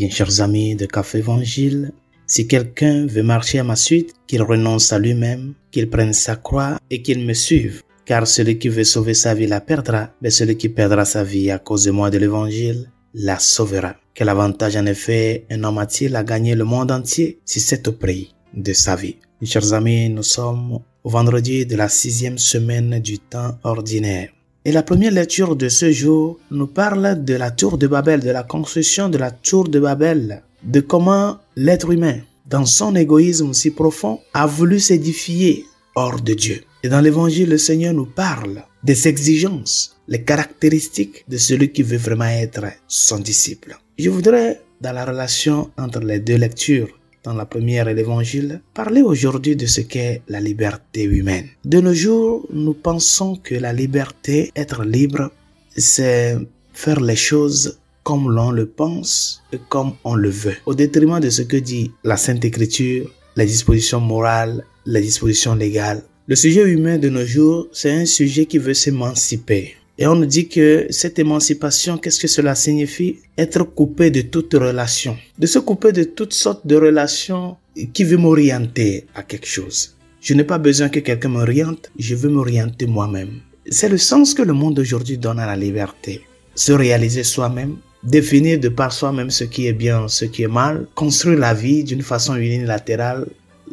Bien chers amis de Café Évangile, si quelqu'un veut marcher à ma suite, qu'il renonce à lui-même, qu'il prenne sa croix et qu'il me suive. Car celui qui veut sauver sa vie la perdra, mais celui qui perdra sa vie à cause de moi de l'Évangile la sauvera. Quel avantage en effet un homme a-t-il à gagner le monde entier si c'est au prix de sa vie? Mes chers amis, nous sommes au vendredi de la 6e semaine du temps ordinaire. Et la première lecture de ce jour nous parle de la tour de Babel, de la construction de la tour de Babel, de comment l'être humain, dans son égoïsme si profond, a voulu s'édifier hors de Dieu. Et dans l'évangile, le Seigneur nous parle des exigences, les caractéristiques de celui qui veut vraiment être son disciple. Je voudrais, dans la relation entre les deux lectures, dans la première et l'évangile, parler aujourd'hui de ce qu'est la liberté humaine. De nos jours, nous pensons que la liberté, être libre, c'est faire les choses comme l'on le pense et comme on le veut, au détriment de ce que dit la Sainte Écriture, les dispositions morales, les dispositions légales. Le sujet humain de nos jours, c'est un sujet qui veut s'émanciper. Et on nous dit que cette émancipation, qu'est-ce que cela signifie? Être coupé de toute relation. De se couper de toutes sortes de relations qui veulent m'orienter à quelque chose. Je n'ai pas besoin que quelqu'un m'oriente, je veux m'orienter moi-même. C'est le sens que le monde d'aujourd'hui donne à la liberté. Se réaliser soi-même, définir de par soi-même ce qui est bien, ce qui est mal, construire la vie d'une façon unilatérale,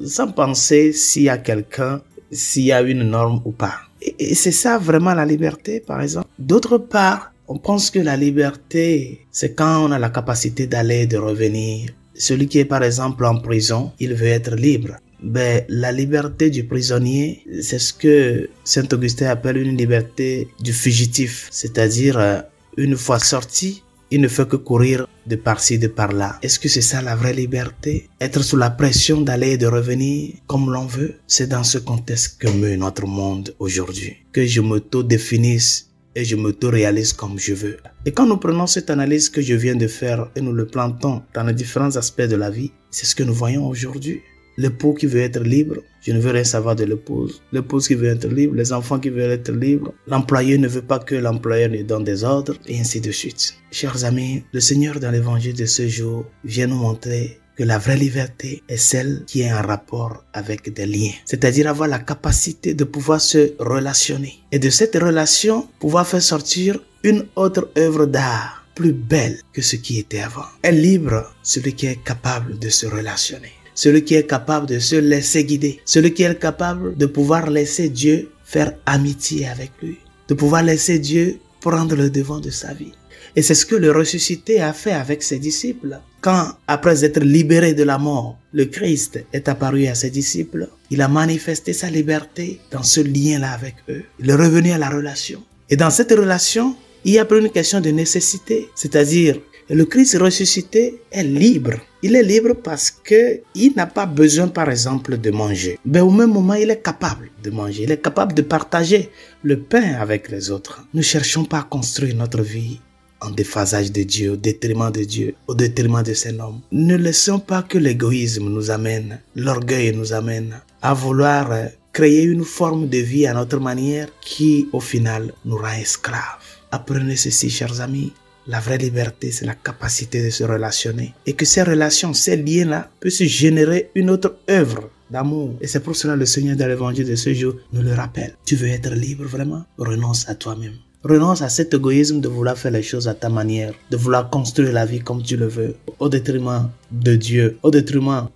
sans penser s'il y a quelqu'un, s'il y a une norme ou pas. Et c'est ça vraiment la liberté, par exemple. D'autre part, on pense que la liberté, c'est quand on a la capacité d'aller et de revenir. Celui qui est par exemple en prison, il veut être libre. Ben, la liberté du prisonnier, c'est ce que Saint Augustin appelle une liberté du fugitif. C'est-à-dire, une fois sorti, il ne fait que courir de par-ci, de par-là. Est-ce que c'est ça la vraie liberté? Être sous la pression d'aller et de revenir comme l'on veut? C'est dans ce contexte que meut notre monde aujourd'hui. Que je m'auto-définisse et je m'auto-réalise comme je veux. Et quand nous prenons cette analyse que je viens de faire et nous le plantons dans les différents aspects de la vie, c'est ce que nous voyons aujourd'hui. L'époux qui veut être libre, je ne veux rien savoir de l'épouse. L'épouse qui veut être libre, les enfants qui veulent être libres. L'employé ne veut pas que l'employeur lui donne des ordres, et ainsi de suite. Chers amis, le Seigneur dans l'évangile de ce jour vient nous montrer que la vraie liberté est celle qui est en rapport avec des liens. C'est-à-dire avoir la capacité de pouvoir se relationner. Et de cette relation, pouvoir faire sortir une autre œuvre d'art plus belle que ce qui était avant. Est libre celui qui est capable de se relationner. Celui qui est capable de se laisser guider. Celui qui est capable de pouvoir laisser Dieu faire amitié avec lui. De pouvoir laisser Dieu prendre le devant de sa vie. Et c'est ce que le ressuscité a fait avec ses disciples. Quand, après être libéré de la mort, le Christ est apparu à ses disciples, il a manifesté sa liberté dans ce lien-là avec eux. Il est revenu à la relation. Et dans cette relation, il y a plus une question de nécessité. C'est-à-dire, le Christ ressuscité est libre. Il est libre parce qu'il n'a pas besoin, par exemple, de manger. Mais au même moment, il est capable de manger. Il est capable de partager le pain avec les autres. Ne cherchons pas à construire notre vie en déphasage de Dieu, au détriment de Dieu, au détriment de ses normes. Ne laissons pas que l'égoïsme nous amène, l'orgueil nous amène à vouloir créer une forme de vie à notre manière qui, au final, nous rend esclaves. Apprenez ceci, chers amis. La vraie liberté, c'est la capacité de se relationner. Et que ces relations, ces liens-là, peuvent générer une autre œuvre d'amour. Et c'est pour cela que le Seigneur dans l'évangile de ce jour nous le rappelle. Tu veux être libre vraiment? Renonce à toi-même. Renonce à cet égoïsme de vouloir faire les choses à ta manière, de vouloir construire la vie comme tu le veux, au détriment de Dieu, au détriment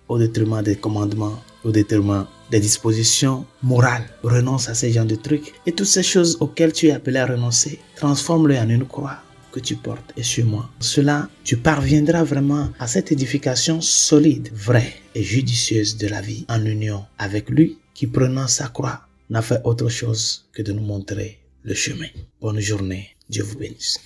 des commandements, au détriment des dispositions morales. Renonce à ces genres de trucs. Et toutes ces choses auxquelles tu es appelé à renoncer, transforme-les en une croix que tu portes et sur moi. Cela, tu parviendras vraiment à cette édification solide, vraie et judicieuse de la vie en union avec lui qui, prenant sa croix, n'a fait autre chose que de nous montrer le chemin. Bonne journée. Dieu vous bénisse.